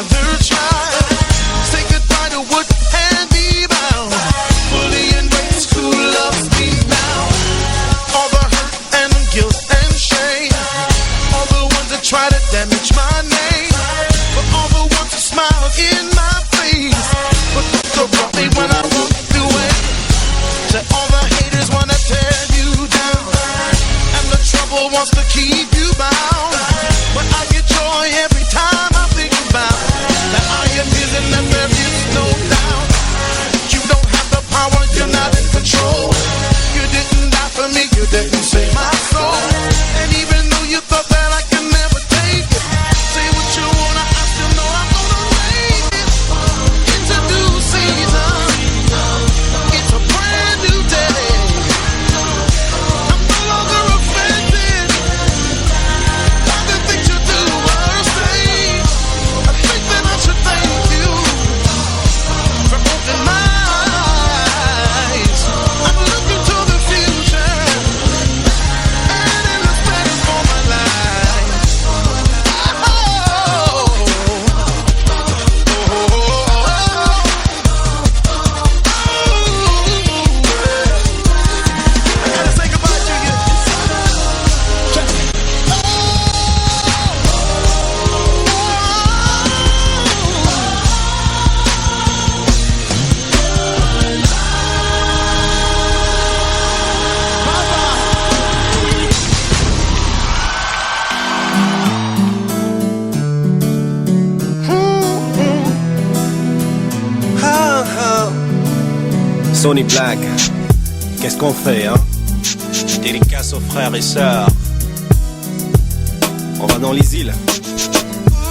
another child. Say goodbye to what had me bound. Fully embrace who loves me now. All the hurt and guilt and shame. All the ones that try to damage my name. For all the ones that smile in my face. But so brought me when I walked away. To all the haters wanna tear you down. And the trouble wants to keep you bound. But I get joy every time I think about that I am his and that there is no doubt. You don't have the power, you're not in control. You didn't die for me, you didn't save my soul. And even though you thought that I could never take it, say what you wanna, I still know I'm gonna make it. It's a new season, it's a brand new day. I'm no longer offended by the things you do or say. I think that I should thank you for opening my eyes. I'm looking to the future, and it looks better for my life. I gotta say goodbye to you. Sony Black, qu'est-ce qu'on fait, hein? Dédicace aux frères et sœurs. On va dans les îles.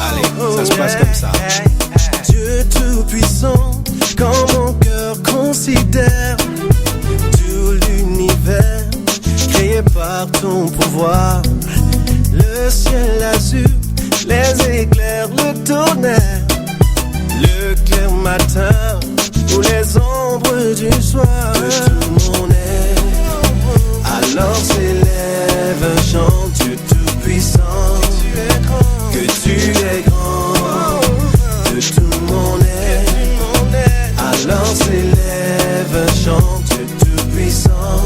Allez, ça se passe comme ça. Dieu tout-puissant, quand mon cœur considère tout l'univers créé par ton pouvoir, le ciel azur, les éclairs, le tonnerre, le clair matin ou les ombres du soir, que tout mon être alors s'élève un chant. Dieu tout-puissant, que tu es grand, de tout mon être alors s'élève un chant. Dieu tout-puissant,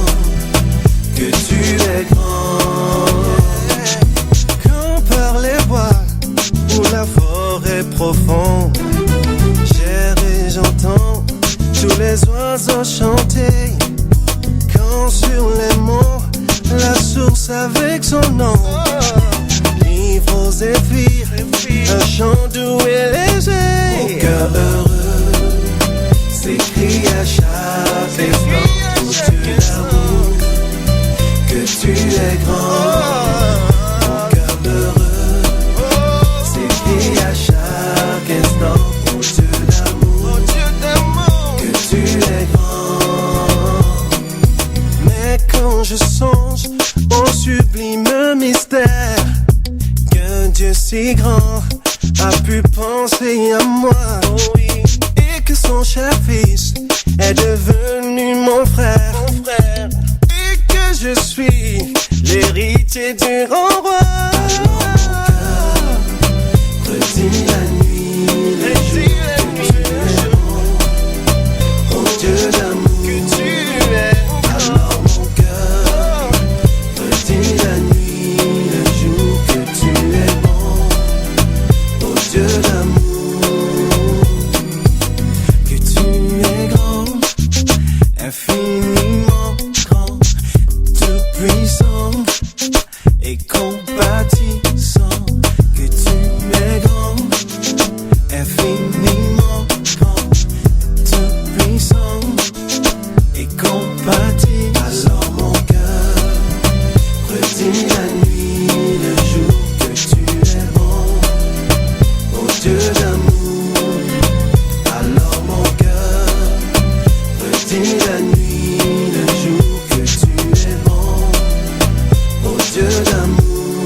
que tu es grand. Quand par les bois ou la forêt profonde, j'erre et j'entends tous les oiseaux chanter. Quand sur les monts, la source avec son nom livre aux zéphyrs un chant doux et léger. Mon cœur heureux s'écrie à chaque instant pour Dieu d'amour, que tu es grand. Mon cœur heureux s'écrie à chaque instant pour Dieu d'amour, que tu es grand. Mais quand je songe au sublime mystère qu'un Dieu si grand a pu penser à moi, et que son cher fils est devenu mon frère, et que je suis l'héritier du grand roi. Alors mon cœur redit la nuit, le jour, que tu es bon, oh Dieu d'amour, que tu es. Alors mon cœur redit la nuit, le jour, que tu es bon, oh Dieu d'amour, que tu es grand, infiniment grand, tout puissant et compatissant, que tu es grand, infiniment grand, tout puissant et compatissant. Alors mon cœur redit la nuit, le jour, que tu es bon, oh Dieu d'amour. Alors mon cœur redit la nuit, le jour, que tu es bon, oh Dieu d'amour.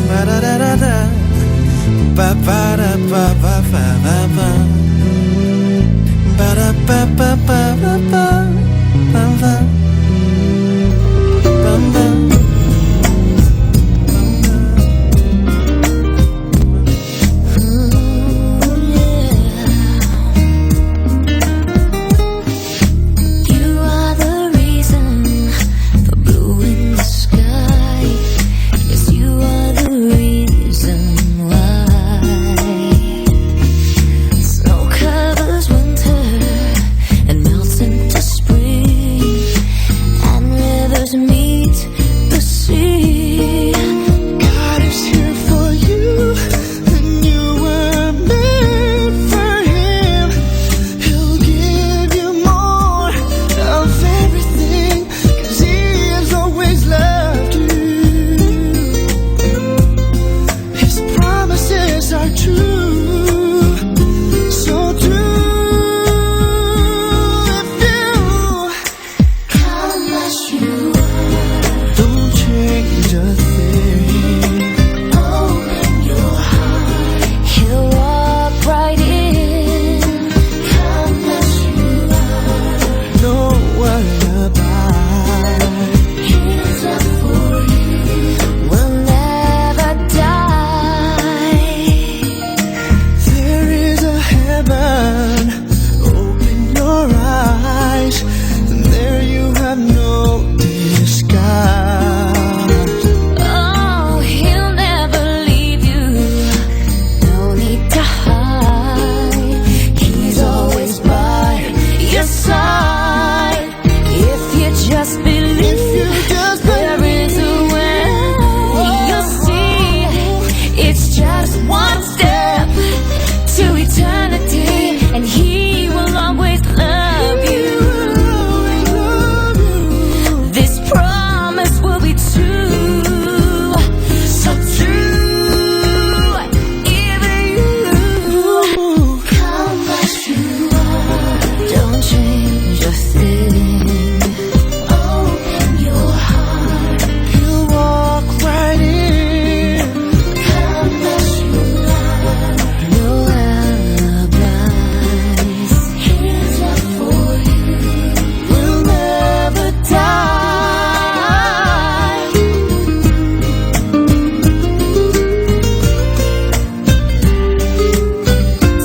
Ba-da-da-da-da, ba-ba-da-ba-ba-ba-ba-ba, ba-da-ba-ba-ba-ba-ba, ba-ba. just one step to eternity, and He will always love you. This promise will be true, so true. Even you come as you are, don't change a thing. Open your heart, You walk right in. come as you are. No alibis. His love for you will never die.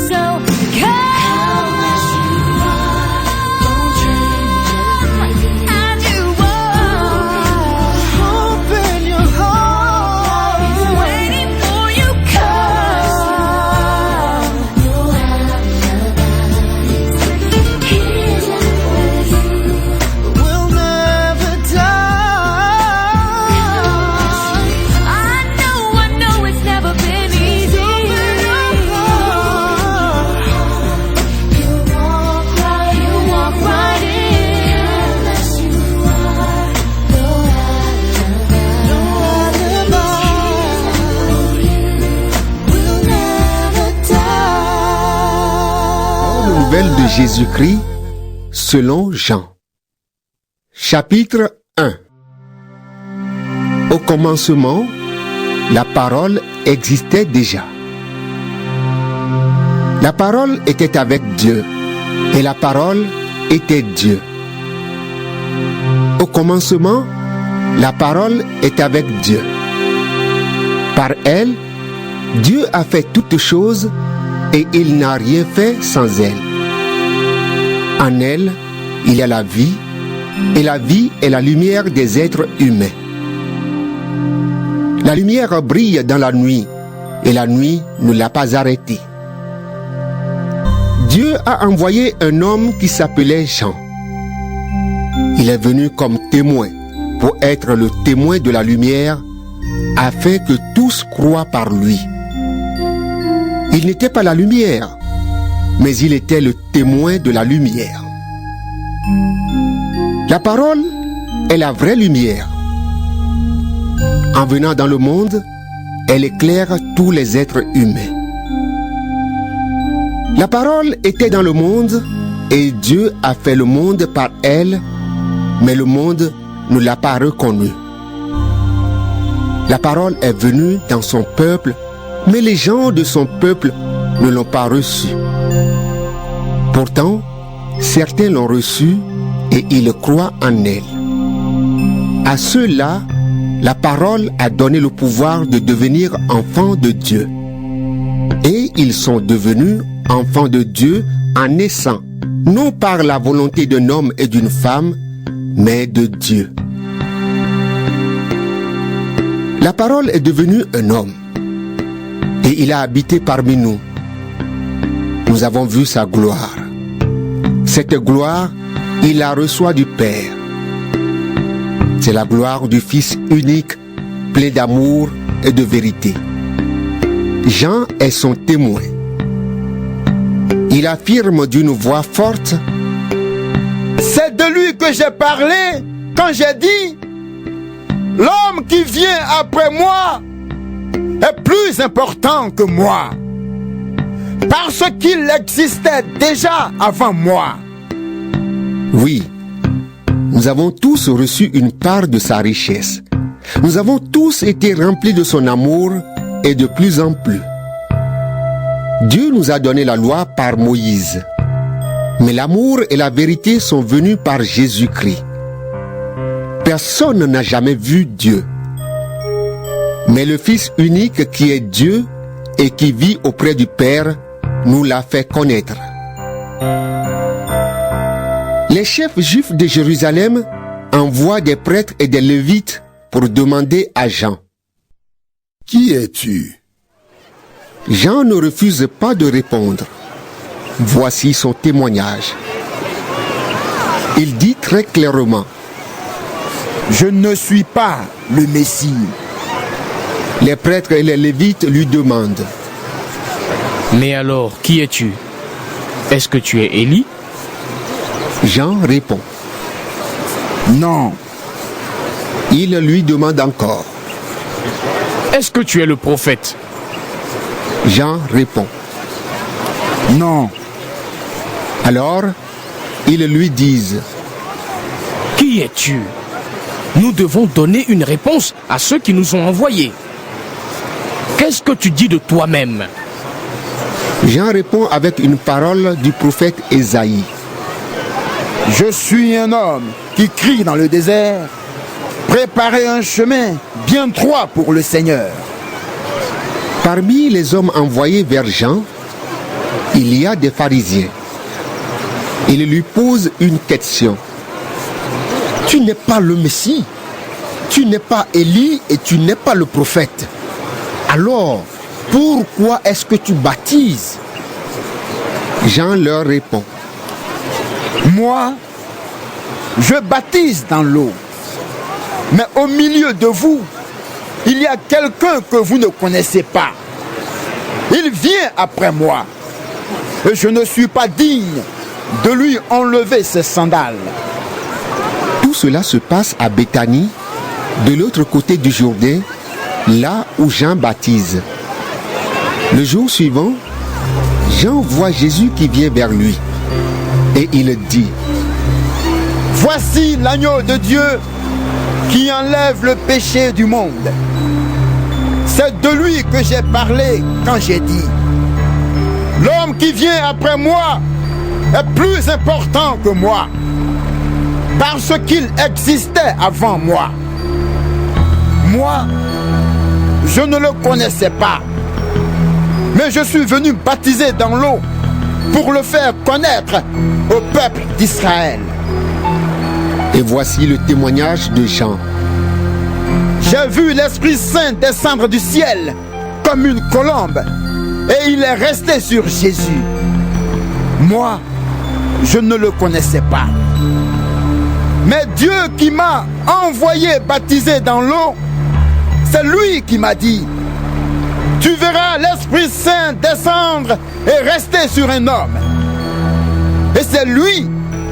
So come as you are, don't change as you are. Open your heart. He's waiting for you. Come. No alibis. His love for you. Will never die. I know it's never been easy. You walk right in. As you are, no will never die. Nouvelle de Jésus-Christ selon Jean. Chapitre 1. Au commencement, la parole existait déjà. La parole était avec Dieu, et la parole était Dieu. Au commencement, la parole est avec Dieu. Par elle, Dieu a fait toutes choses, et il n'a rien fait sans elle. En elle, il y a la vie, et la vie est la lumière des êtres humains. La lumière brille dans la nuit, et la nuit ne l'a pas arrêtée. Dieu a envoyé un homme qui s'appelait Jean. Il est venu comme témoin, pour être le témoin de la lumière, afin que tous croient par lui. Il n'était pas la lumière, mais il était le témoin de la lumière. La parole est la vraie lumière. En venant dans le monde, elle éclaire tous les êtres humains. La parole était dans le monde et Dieu a fait le monde par elle, mais le monde ne l'a pas reconnue. La parole est venue dans son peuple, mais les gens de son peuple ne l'ont pas reçue. Pourtant, certains l'ont reçue et ils croient en elle. À ceux-là, la parole a donné le pouvoir de devenir enfants de Dieu. Et ils sont devenus enfants de Dieu en naissant, non par la volonté d'un homme et d'une femme, mais de Dieu. La parole est devenue un homme et il a habité parmi nous. Nous avons vu sa gloire. Cette gloire, il la reçoit du Père. C'est la gloire du Fils unique, plein d'amour et de vérité. Jean est son témoin. Il affirme d'une voix forte: C'est de lui que j'ai parlé quand j'ai dit: l'homme qui vient après moi est plus important que moi, parce qu'il existait déjà avant moi. Oui, nous avons tous reçu une part de sa richesse. Nous avons tous été remplis de son amour et de plus en plus. Dieu nous a donné la loi par Moïse. Mais l'amour et la vérité sont venus par Jésus-Christ. Personne n'a jamais vu Dieu. Mais le Fils unique qui est Dieu et qui vit auprès du Père nous l'a fait connaître. Les chefs juifs de Jérusalem envoient des prêtres et des lévites pour demander à Jean: Qui es-tu? Jean ne refuse pas de répondre. Voici son témoignage. Il dit très clairement: Je ne suis pas le Messie. Les prêtres et les lévites lui demandent: Mais alors, qui es-tu? Est-ce que tu es Élie? Jean répond: Non. Il lui demande encore. Est-ce que tu es le prophète? Jean répond: Non. Alors, ils lui disent: Qui es-tu? Nous devons donner une réponse à ceux qui nous ont envoyés. Qu'est-ce que tu dis de toi-même? Jean répond avec une parole du prophète Ésaïe: Je suis un homme qui crie dans le désert: préparez un chemin bien droit pour le Seigneur. Parmi les hommes envoyés vers Jean, il y a des pharisiens. Ils lui posent une question: Tu n'es pas le Messie, tu n'es pas Élie et tu n'es pas le prophète. Alors, pourquoi est-ce que tu baptises? Jean leur répond: Moi, je baptise dans l'eau. Mais au milieu de vous, il y a quelqu'un que vous ne connaissez pas. Il vient après moi. Et je ne suis pas digne de lui enlever ses sandales. Tout cela se passe à Béthanie, de l'autre côté du Jourdain, là où Jean baptise. Le jour suivant, Jean voit Jésus qui vient vers lui. Et il dit: Voici l'agneau de Dieu qui enlève le péché du monde. C'est de lui que j'ai parlé quand j'ai dit: L'homme qui vient après moi est plus important que moi, parce qu'il existait avant moi. Moi, je ne le connaissais pas, mais je suis venu baptiser dans l'eau pour le faire connaître au peuple d'Israël. Et voici le témoignage de Jean. J'ai vu l'Esprit Saint descendre du ciel comme une colombe, et il est resté sur Jésus. Moi, je ne le connaissais pas. Mais Dieu qui m'a envoyé baptiser dans l'eau, c'est lui qui m'a dit: Tu verras l'Esprit Saint descendre et rester sur un homme. Et c'est lui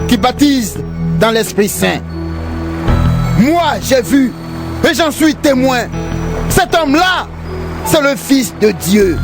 qui baptise dans l'Esprit Saint. Moi, j'ai vu et j'en suis témoin. Cet homme-là, c'est le Fils de Dieu.